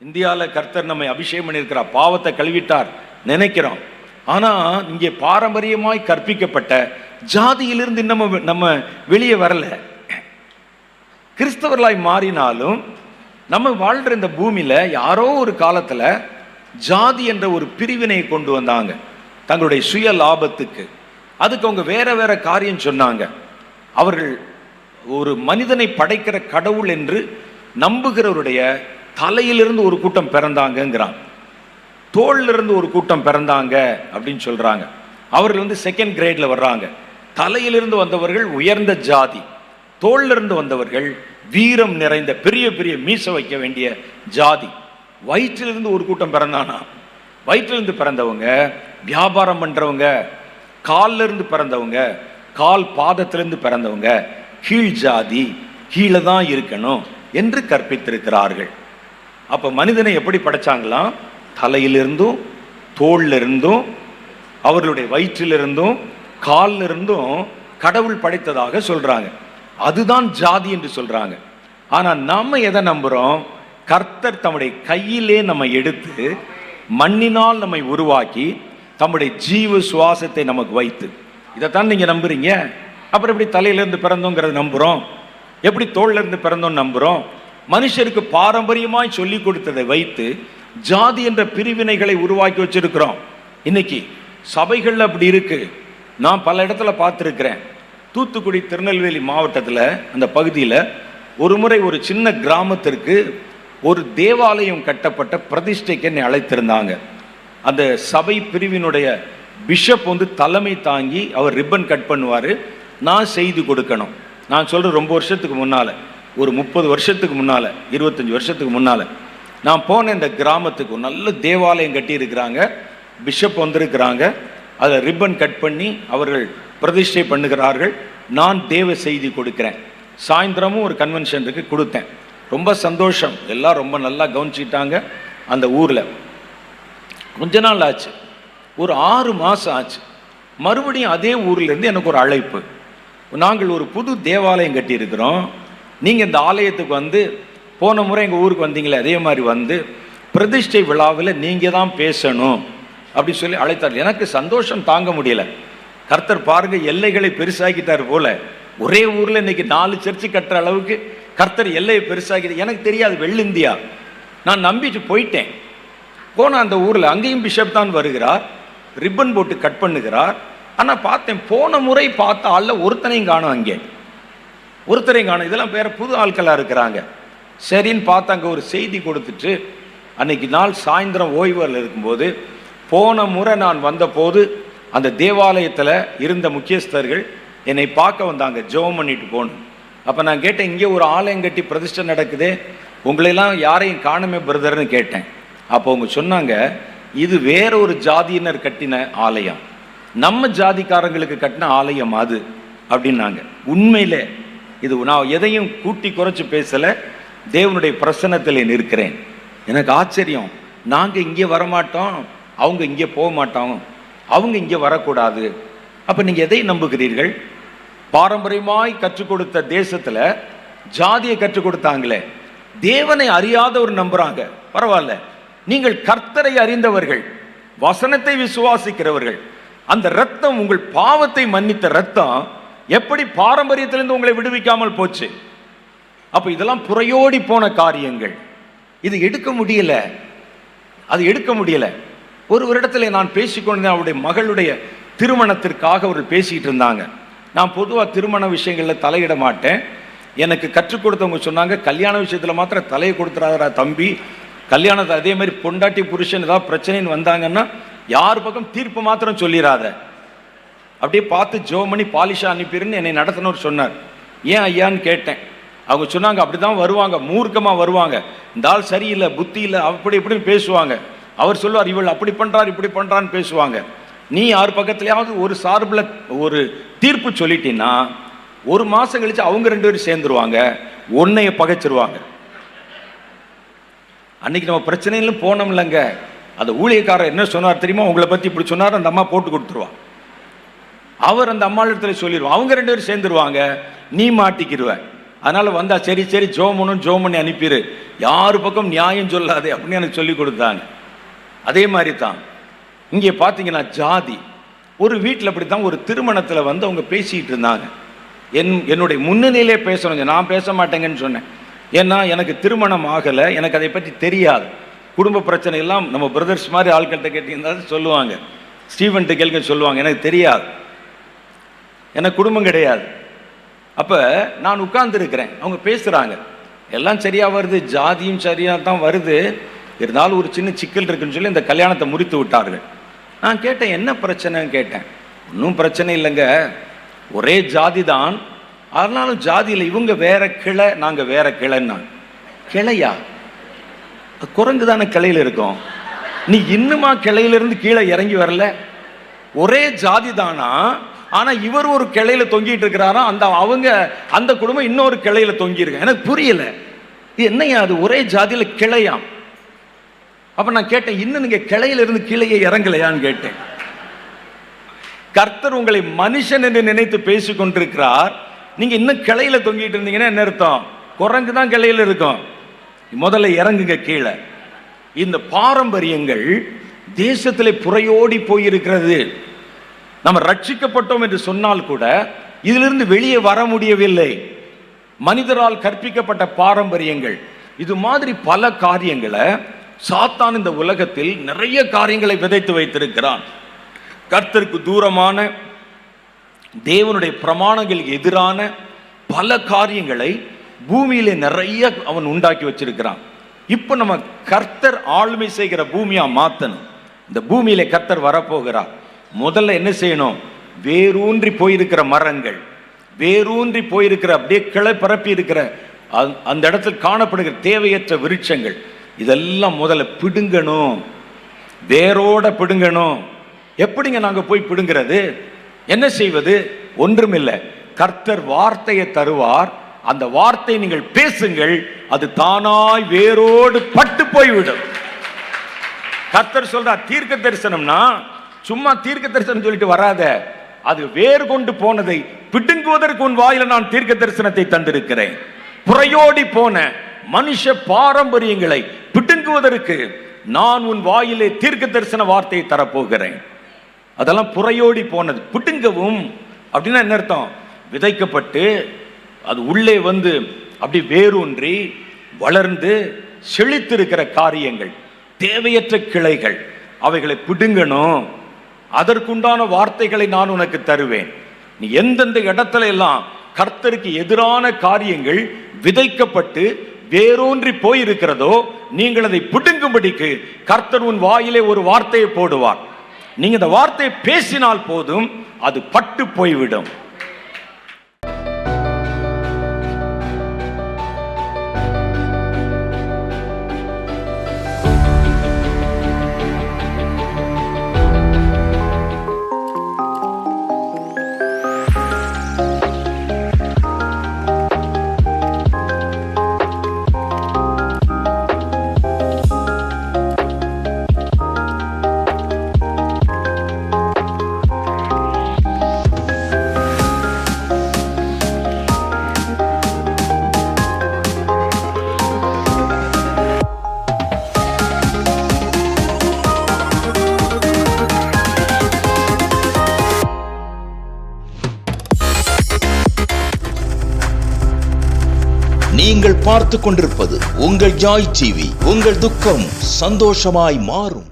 இந்தியாவில் கர்த்தர் நம்மை அபிஷேகம் பண்ணியிருக்கிறார், பாவத்தை கழுவிட்டார் நினைக்கிறோம். ஆனால் இங்கே பாரம்பரியமாய் கற்பிக்கப்பட்ட ஜாதியிலிருந்து நம்ம வெளியே வரல. கிறிஸ்தவர்களாய் மாறினாலும் நம்ம வாழ்கிற இந்த பூமியில் யாரோ ஒரு காலத்தில் ஜாதி என்ற ஒரு பிரிவினை கொண்டு வந்தாங்க தங்களுடைய சுய லாபத்துக்கு. அதுக்கு அவங்க வேற வேற காரியம் சொன்னாங்க. அவர்கள் ஒரு மனிதனை படைக்கிற கடவுள் என்று நம்புகிறவருடைய தலையிலிருந்து ஒரு கூட்டம் பிறந்தாங்கிறான், தோளிலிருந்து ஒரு கூட்டம் பிறந்தாங்க அப்படின்னு சொல்றாங்க. அவர்கள் செகண்ட் கிரேட்ல வர்றாங்க. தலையிலிருந்து வந்தவர்கள் உயர்ந்த ஜாதி, தோளிலிருந்து வந்தவர்கள் வீரம் நிறைந்த பெரிய பெரிய மீச வைக்க வேண்டிய ஜாதி. வயிற்றிலிருந்து ஒரு கூட்டம் பிறந்தானா, வயிற்றிலிருந்து பிறந்தவங்க வியாபாரம் பண்றவங்க, காலில் இருந்து பிறந்தவங்க, கால் பாதத்திலிருந்து பிறந்தவங்க கீழ் ஜாதி, கீழே தான் இருக்கணும் என்று கற்பித்திருக்கிறார்கள். அப்ப மனிதனை எப்படி படைச்சாங்களாம்? தலையிலிருந்தும் தோளிலிருந்தும் அவர்களுடைய வயிற்றிலிருந்தும் காலில் இருந்தும் கடவுள் படைத்ததாக சொல்றாங்க. அதுதான் ஜாதி என்று சொல்றாங்க. ஆனா நம்ம எதை நம்புறோம்? கர்த்தர் தம்முடைய கையிலே நம்ம எடுத்து மண்ணினால் நம்மை உருவாக்கி தம்முடைய ஜீவ சுவாசத்தை நமக்கு வைத்து, இதைத்தான் நீங்க நம்புறீங்க. அப்புறம் எப்படி தலையிலிருந்து பிறந்தோங்கிறத நம்புறோம்? எப்படி தோல்ல இருந்து பிறந்தோம் நம்புறோம்? மனுஷருக்கு பாரம்பரியமாய் சொல்லி கொடுத்ததை வைத்து ஜாதி என்ற பிரிவினைகளை உருவாக்கி வச்சிருக்கிறோம். இன்னைக்கு சபைகள் அப்படி இருக்கு. நான் பல இடத்துல பார்த்துருக்கிறேன். தூத்துக்குடி திருநெல்வேலி மாவட்டத்தில் அந்த பகுதியில் ஒரு முறை ஒரு சின்ன கிராமத்திற்கு ஒரு தேவாலயம் கட்டப்பட்ட பிரதிஷ்டைக்கு என்னை அழைத்திருந்தாங்க. அந்த சபை பிரிவினுடைய பிஷப் தலைமை தாங்கி அவர் ரிப்பன் கட் பண்ணுவார், நான் செய்து கொடுக்கணும். நான் சொல்கிறேன், ரொம்ப வருஷத்துக்கு முன்னால், ஒரு 30 வருஷத்துக்கு முன்னால், 25 வருஷத்துக்கு முன்னால் நான் போன இந்த கிராமத்துக்கு ஒரு நல்ல தேவாலயம் கட்டி இருக்கிறாங்க, பிஷப் வந்திருக்கிறாங்க, அதை ரிப்பன் கட் பண்ணி அவர்கள் பிரதிஷ்டை பண்ணுகிறார்கள். நான் தேவ செய்தி கொடுக்குறேன். சாயந்தரமும் ஒரு கன்வென்ஷனுக்கு கொடுத்தேன். ரொம்ப சந்தோஷம், எல்லாம் ரொம்ப நல்லா கவனிச்சிட்டாங்க. அந்த ஊரில் கொஞ்ச நாள் ஆச்சு, ஒரு 6 மாதம் ஆச்சு. மறுபடியும் அதே ஊர்லேருந்து எனக்கு ஒரு அழைப்பு, நாங்கள் ஒரு புது தேவாலயம் கட்டியிருக்கிறோம், நீங்கள் இந்த ஆலயத்துக்கு போன முறை எங்கள் ஊருக்கு வந்தீங்களே அதே மாதிரி பிரதிஷ்டை விழாவில் நீங்கள் தான் பேசணும் அப்படி சொல்லி அழைத்தார். எனக்கு சந்தோஷம் தாங்க முடியல. கர்த்தர் பாருங்க, எல்லைகளை பெருசாக்கிட்டார் போல. ஒரே ஊரில் இன்னைக்கு 4 சர்ச்சு கட்டுற அளவுக்கு கர்த்தர் எல்லையை பெருசாக்கி, எனக்கு தெரியாது, வெள்ளிந்தியா. நான் நம்பிட்டு போயிட்டேன். போன அந்த ஊரில் அங்கேயும் பிஷப் தான் வருகிறார், ரிப்பன் போட்டு கட் பண்ணுகிறார். ஆனால் பார்த்தேன், போன முறை பார்த்த ஆளில் ஒருத்தனையும் காணும், அங்கே ஒருத்தரையும் காணும். இதெல்லாம் வேற புது ஆட்களாக இருக்கிறாங்க. சரின்னு பார்த்து அங்கே ஒரு செய்தி கொடுத்துட்டு அன்னைக்கு நாள் சாயந்தரம் ஓய்வில் இருக்கும்போது, போன முறை நான் வந்தபோது அந்த தேவாலயத்தில் இருந்த முக்கியஸ்தர்கள் என்னை பார்க்க வந்தாங்க, ஜெபம் பண்ணிட்டு போகணும். அப்போ நான் கேட்டேன், இங்கே ஒரு ஆலயம் கட்டி பிரதிஷ்டை நடக்குதே, உங்களையெல்லாம் யாரையும் காணுமே பிரதர்னு கேட்டேன். அப்போ அவங்க சொன்னாங்க, இது வேற ஒரு ஜாதியினர் கட்டின ஆலயம், நம்ம ஜாதிக்காரங்களுக்கு கட்டின ஆலயம் அது அப்படின்னாங்க. உண்மையிலே இது நான் எதையும் கூட்டி குறைச்சி பேசலை, தேவனுடைய பிரசன்னத்தில் நிற்கிறேன். எனக்கு ஆச்சரியம். நாங்கள் இங்கே வரமாட்டோம், அவங்க இங்கே போக மாட்டோம், அவங்க இங்கே வரக்கூடாது. அப்போ நீங்கள் எதை நம்புகிறீர்கள்? பாரம்பரியமாய் கற்றுக் கொடுத்த தேசத்தில் ஜாதியை கற்றுக் கொடுத்தாங்களே, தேவனை அறியாதவர் நம்புறாங்க. பரவாயில்ல, நீங்கள் கர்த்தரை அறிந்தவர்கள், வசனத்தை விசுவாசிக்கிறவர்கள். அந்த ரத்தம், உங்கள் பாவத்தை மன்னித்த ரத்தம் எப்படி பாரம்பரியத்திலிருந்து உங்களை விடுவிக்காமல் போச்சு? அப்ப இதெல்லாம் புறையோடி போன காரியங்கள். இது எடுக்க முடியல, அது எடுக்க முடியல. ஒரு இடத்துல நான் பேசிக்கொண்டேன், அவருடைய மகளுடைய திருமணத்திற்காக அவர்கள் பேசிக்கிட்டு இருந்தாங்க. நான் பொதுவாக திருமண விஷயங்களில் தலையிட மாட்டேன். எனக்கு கற்றுக் கொடுத்தவங்க சொன்னாங்க, கல்யாண விஷயத்தில் மாத்திரம் தலையை கொடுத்துறாதா தம்பி, கல்யாணத்தை அதே மாதிரி பொண்டாட்டி புருஷன் ஏதாவது பிரச்சனைன்னு வந்தாங்கன்னா யார் பக்கம் தீர்ப்பு மாத்திரம் சொல்லிடாத, அப்படியே பார்த்து ஜெபம் பண்ணி பாலிஷா அனுப்பிடுன்னு என்னை நடத்தினவர் சொன்னார். ஏன் ஐயான்னு கேட்டேன். அவங்க சொன்னாங்க, அப்படிதான் வருவாங்க, மூர்க்கமாக வருவாங்க, இந்த ஆள் சரியில்லை, புத்தி இல்லை, அப்படி இப்படின்னு பேசுவாங்க. அவர் சொல்லுவார், இவள் அப்படி பண்ணுறார் இப்படி பண்ணுறான்னு பேசுவாங்க. நீ யார் பக்கத்துலையாவது ஒரு சார்பில் ஒரு தீர்ப்பு சொல்லிட்டீன்னா 1 மாதம் கழிச்சு அவங்க 2 பேரும் சேர்ந்துருவாங்க, உன்னைய பகைச்சிருவாங்க. அன்னைக்கு நம்ம பிரச்சனையிலும் போனோம்லங்க. அந்த ஊழியக்காரர் என்ன சொன்னார் தெரியுமா? உங்களை பற்றி இப்படி சொன்னார், அந்த அம்மா போட்டு கொடுத்துருவான். அவர் அந்த அம்மா இடத்துல சொல்லிடுவான், அவங்க 2 பேரும் சேர்ந்துருவாங்க, நீ மாட்டிக்கிடுவ. அதனால வந்தா சரி சரி ஜோம் பண்ணி அனுப்பிடு, யாரு பக்கம் நியாயம் சொல்லாதே அப்படின்னு எனக்கு சொல்லி கொடுத்தாங்க. அதே மாதிரி தான் இங்கே பார்த்தீங்கன்னா ஜாதி ஒரு வீட்டில் அப்படித்தான் ஒரு திருமணத்தில் வந்து அவங்க பேசிக்கிட்டு இருந்தாங்க. என்னுடைய முன்னிலையிலே பேசணும், நான் பேச மாட்டேங்கன்னு சொன்னேன். ஏன்னா எனக்கு திருமணம் ஆகலை, எனக்கு அதை பற்றி தெரியாது. குடும்ப பிரச்சனை எல்லாம் நம்ம பிரதர்ஸ் மாதிரி ஆட்கள்கிட்ட கேட்டீங்கன்னா சொல்லுவாங்க, ஸ்டீவன்ட்டு கேள்வி சொல்லுவாங்க, எனக்கு தெரியாது, எனக்கு குடும்பம் கிடையாது. அப்போ நான் உட்கார்ந்துருக்கிறேன், அவங்க பேசுகிறாங்க, எல்லாம் சரியாக வருது, ஜாதியும் சரியாக தான் வருது, இருந்தாலும் ஒரு சின்ன சிக்கல் இருக்குன்னு சொல்லி இந்த கல்யாணத்தை முறித்து விட்டார்கள். நான் கேட்டேன், என்ன பிரச்சனைன்னு கேட்டேன். ஒன்றும் பிரச்சனை இல்லைங்க, ஒரே ஜாதி தான், அதனாலும் ஜாதியில் இவங்க வேற கிளை, நாங்கள் வேற கிளைன்னா. கிளையா? குரங்கு தானே கிளையில் இருக்கும், நீ இன்னுமா கிளையிலிருந்து கீழே இறங்கி வரல? ஒரே ஜாதி தானா, ஆனால் இவர் ஒரு கிளையில தொங்கிட்டு இருக்கிறாரா, அவங்க அந்த குடும்பம் இன்னொரு கிளையில தொங்கி இருக்கு. எனக்கு புரியல, இது என்னையா அது ஒரே ஜாதியில் கிளையாம். அப்ப நான் கேட்டேன், இன்னும் நீங்க கிளையிலிருந்து கீழே இறங்கலையான்னு கேட்டேன். கர்த்தர் உங்களை மனுஷன் என்று நினைத்து பேசிக் கொண்டிருக்கிறார், நீங்க இன்னும் கிளையில தொங்கிட்டு இருந்தீங்கன்னா என்ன அர்த்தம்? குரங்கு தான் கிளையில இருக்கும், முதல்ல இறங்குங்க கீழே. இந்த பாரம்பரியங்கள் தேசத்திலே புறையோடி போயிருக்கிறது. நம்ம ரட்சிக்கப்பட்டோம் என்று சொன்னால் கூட இதிலிருந்து வெளியே வர முடியவில்லை. மனிதரால் கற்பிக்கப்பட்ட பாரம்பரியங்கள், இது மாதிரி பல காரியங்களை சாத்தான் இந்த உலகத்தில் நிறைய காரியங்களை விதைத்து வைத்திருக்கிறான். கர்த்தருக்கு தூரமான, தேவனுடைய பிரமாணங்களுக்கு எதிரான பல காரியங்களை பூமியிலே நிறைய அவன் உண்டாக்கி வச்சிருக்கிறான். இப்போ நம்ம கர்த்தர் ஆளுமை செய்கிற பூமியா மாத்தணும். இந்த பூமியிலே கர்த்தர் வரப்போகிறார். முதல்ல என்ன செய்யணும்? வேரூன்றி போயிருக்கிற மரங்கள், வேரூன்றி போயிருக்கிற அப்படியே கிளை பரப்பி இருக்கிற அந்த இடத்தில் காணப்படுகிற தேவையற்ற விருட்சங்கள், இதெல்லாம் முதல்ல பிடுங்கணும், வேரோட பிடுங்கணும். எப்படிங்க நாங்க போய் பிடுங்கிறது? என்ன செய்வது? ஒன்றுமில்லை, கர்த்தர் வார்த்தையை தருவார், அந்த வார்த்தை நீங்கள் பேசுங்கள், அது தானாய் வேரோடு பட்டு போய்விடும். கர்த்தர் சொல்றார், தீர்க்க தரிசனம்னா சும்மா தீர்க்க தரிசனம் சொல்லிட்டு வராத, அது வேர் கொண்டு போனதை பிடுங்குவதற்கு உன் வாயில நான் தீர்க்க தரிசனத்தை தந்திருக்கிறேன். புறையோடி போன மனுஷ பாரம்பரியங்களை பிடுங்குவதற்கு நான் உன் வாயிலே தீர்க்க தரிசன வார்த்தையை தரப்போகிறேன். அதெல்லாம் புறையோடி போனது. பிடுங்கவும் அப்படின்னா என்ன அர்த்தம்? விதைக்கப்பட்டு அது உள்ளே வந்து அப்படி வேரூன்றி வளர்ந்து செழித்திருக்கிற காரியங்கள், தேவையற்ற கிளைகள், அவைகளை பிடுங்கணும். அதற்குண்டான வார்த்தைகளை நான் உனக்கு தருவேன். நீ எந்தெந்த இடத்துல எல்லாம் கர்த்தருக்கு எதிரான காரியங்கள் விதைக்கப்பட்டு வேரூன்றி போயிருக்கிறதோ, நீங்கள் அதை பிடுங்கும்படிக்கு கர்த்தர் உன் வாயிலே ஒரு வார்த்தையை போடுவார். நீங்க இந்த வார்த்தையை பேசினால் போதும், அது பட்டு போய்விடும். நீங்கள் பார்த்து கொண்டிருப்பது உங்கள் ஜாய் டிவி. உங்கள் துக்கம் சந்தோஷமாய் மாறும்.